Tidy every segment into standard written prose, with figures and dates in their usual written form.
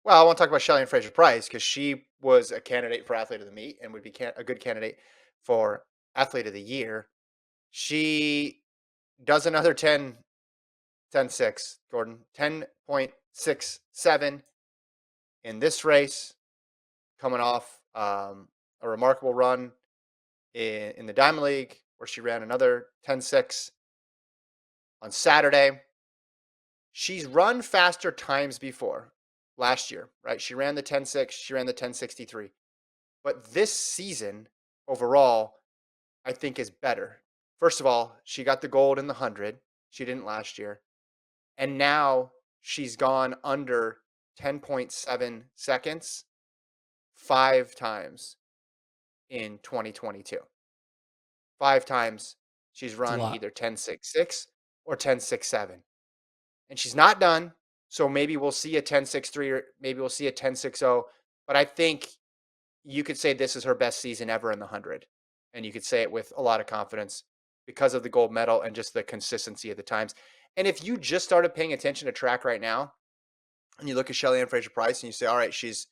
Well, I want to talk about Shelly and Fraser-Pryce because she was a candidate for athlete of the meet and would be a good candidate for athlete of the year. She does another 10-6, Jordan, 10.67 in this race, coming off a remarkable run in the Diamond League where she ran another 10-6 on Saturday. She's run faster times before last year, right? She ran the 10-6, she ran the 10-63. But this season overall, I think is better. First of all, she got the gold in the 100. She didn't last year. And now she's gone under 10.7 seconds 5 times in 2022. 5 times she's It's a run lot. either 10.66 or 10.67. And she's not done. So maybe we'll see a 10.63 or maybe we'll see a 10.60. But I think you could say this is her best season ever in the 100. And you could say it with a lot of confidence because of the gold medal and just the consistency of the times. And if you just started paying attention to track right now and you look at Shelly-Ann Fraser-Pryce and you say, all right, she's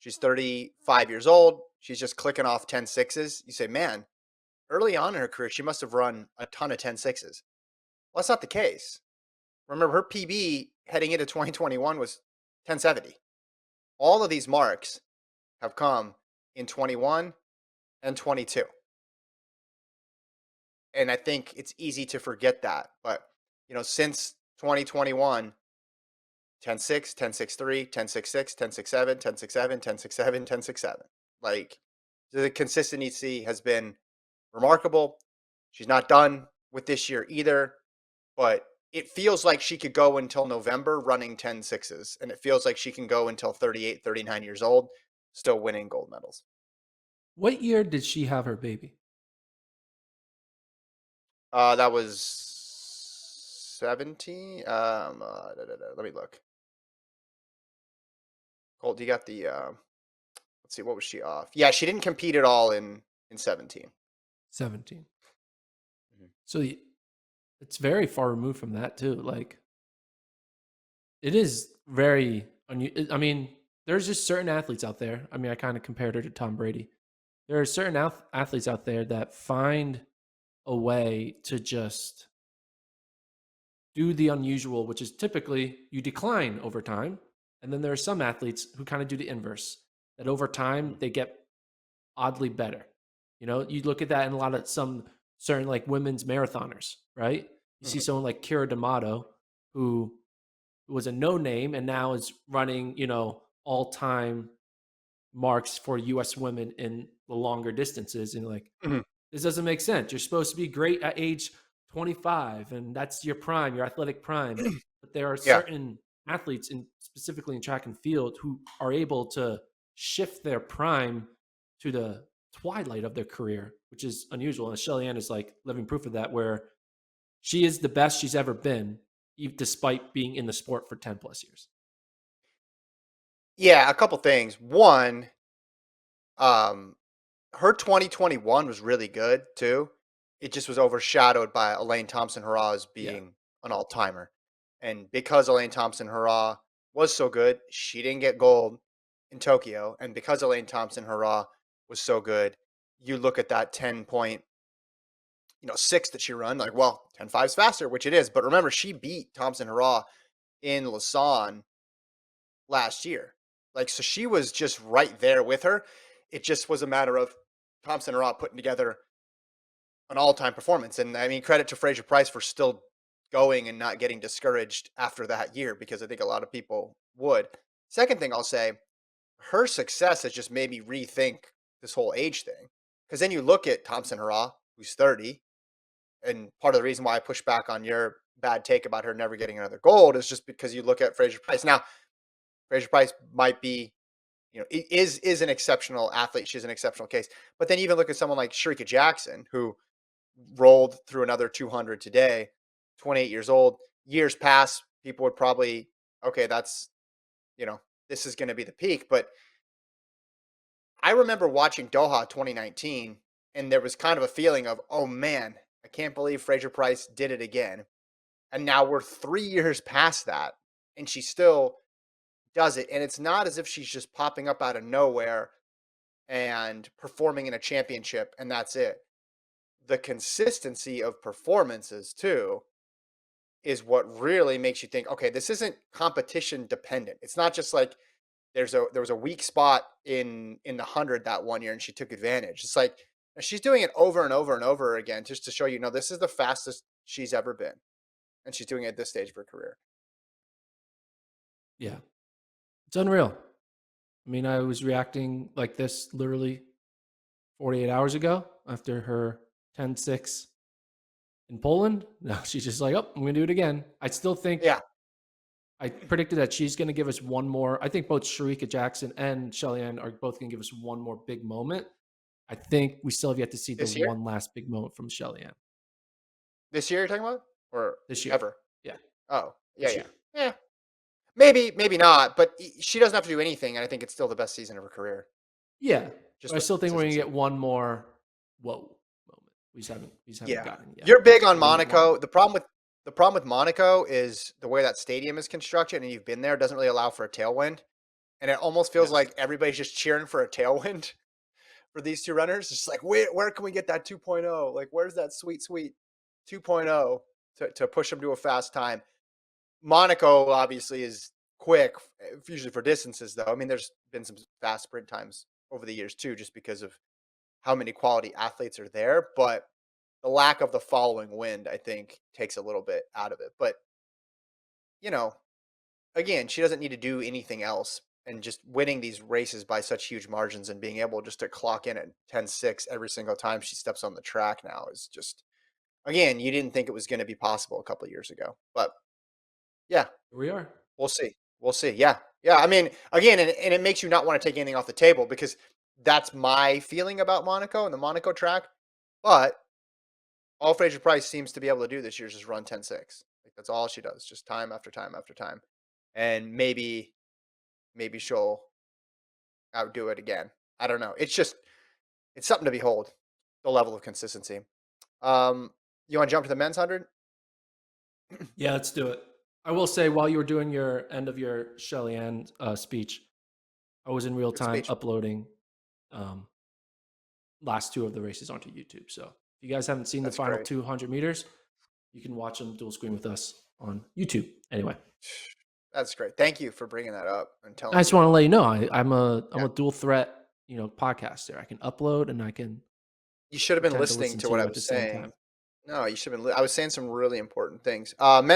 35 years old. She's just clicking off 10.6s. You say, man, early on in her career, she must have run a ton of 10.6s. Well, that's not the case. Remember, her PB heading into 2021 was 10.70. All of these marks have come in 21 and 22. And I think it's easy to forget that. But, since 2021, 10-6, 10-6-3, 10-6-6, 10-6-7, 10-6-7, 10-6-7, 10-6-7. Like the consistency has been remarkable. She's not done with this year either, but it feels like she could go until November running 10-6s. And it feels like she can go until 38, 39 years old, still winning gold medals. What year did she have her baby? That was 17. Let me look. Colt, you got the let's see, what was she off? Yeah, she didn't compete at all in 17. 17. Mhm. So it's very far removed from that too. Like it is very I mean, there's just certain athletes out there. I mean, I kind of compared her to Tom Brady. There are certain athletes out there that find a way to just do the unusual, which is typically you decline over time. And then there are some athletes who kind of do the inverse, that over time Mhm. they get oddly better. You know, you look at that in a lot of some certain like women's marathoners, right? You see Mhm. someone like Kira D'Amato, who was a no name and now is running, all time marks for US women in the longer distances. And like, Mhm. this doesn't make sense. You're supposed to be great at age 25, and that's your prime, your athletic prime. But there are Yeah. certain athletes, specifically in track and field, who are able to shift their prime to the twilight of their career, which is unusual. And Shelly-Ann is like living proof of that, where she is the best she's ever been, despite being in the sport for 10 plus years. Yeah, a couple things. One, um, her 2021 was really good too. It just was overshadowed by Elaine Thompson Hurrah's Yeah. being an all timer. And because Elaine Thompson Hurrah was so good, she didn't get gold in Tokyo. And because Elaine Thompson Hurrah was so good, you look at that 10.6 that she run, like, well, 10.5 is faster, which it is. But remember, she beat Thompson Hurrah in Lausanne last year. Like, so she was just right there with her. It just was a matter of Thompson Hurrah putting together an all-time performance. And I mean, credit to Fraser-Pryce for still going and not getting discouraged after that year, because I think a lot of people would. Second thing I'll say, her success has just made me rethink this whole age thing. Because then you look at Thompson Hurrah, who's 30, and part of the reason why I push back on your bad take about her never getting another gold is just because you look at Fraser-Pryce. Now, Fraser-Pryce might be, is an exceptional athlete. She's an exceptional case. But then even look at someone like Sherika Jackson, who rolled through another 200 today, 28 years old. Years past, people would probably, okay, that's, you know, this is going to be the peak. But I remember watching Doha 2019, and there was kind of a feeling of, oh man, I can't believe Fraser-Pryce did it again. And now we're 3 years past that, and she's still does it. And it's not as if she's just popping up out of nowhere and performing in a championship and that's it. The consistency of performances too is what really makes you think, okay, this isn't competition dependent. It's not just like there was a weak spot in the 100 that one year and she took advantage. It's like she's doing it over and over and over again just to show you, no, this is the fastest she's ever been, and she's doing it at this stage of her career. Yeah, it's unreal. I mean, I was reacting like this literally 48 hours ago after her 10-6 in Poland. Now she's just like, oh, I'm going to do it again. I still think Yeah, I predicted that she's going to give us one more. I think both Sharika Jackson and Shelly-Ann are both going to give us one more big moment. I think we still have yet to see the this year. one last big moment from Shelly-Ann This year you're talking about, or this year. ever? Yeah, Oh, yeah, this yeah, year. yeah. Maybe, maybe not. But she doesn't have to do anything, and I think it's still the best season of her career, Yeah, but just I with the still think we're going to consistency. get one more whoa moment. We just haven't Yeah, gotten it yet. you're big on We're going to get one Monaco. more. The problem with Monaco is the way that stadium is constructed, and you've been there, doesn't really allow for a tailwind, and it almost feels Yes. like everybody's just cheering for a tailwind for these two runners. It's just like, where can we get that 2.0? Like, where's that sweet, sweet 2.0 to push them to a fast time? Monaco obviously is quick, usually for distances, though. I mean, there's been some fast sprint times over the years, too, just because of how many quality athletes are there. But the lack of the following wind, I think, takes a little bit out of it. But, you know, again, she doesn't need to do anything else. And just winning these races by such huge margins and being able just to clock in at 10-6 every single time she steps on the track now is just, again, you didn't think it was going to be possible a couple of years ago. But yeah, Here we are. we'll see. We'll see. Yeah. Yeah. I mean, again, and it makes you not want to take anything off the table because that's my feeling about Monaco and the Monaco track. But all Fraser-Pryce seems to be able to do this year is just run 10-6. Like that's all she does, just time after time after time. And maybe she'll outdo it again. I don't know. It's something to behold, the level of consistency. Um, you want to jump to the men's 100? Yeah, let's do it. I will say, while you were doing your end of your Shelly-Ann speech, I was in real Good time speech. uploading um, last two of the races onto YouTube. So if you guys haven't seen the That's final great. 200 meters, you can watch them dual screen with us on YouTube. Anyway, That's great. Thank you for bringing that up and I telling just want to people. let you know I'm Yeah. a dual threat, podcaster. I can upload and I can You should have been pretend to listening listen to to what I you at was the same saying. time. No, you should have been. I was saying some really important things.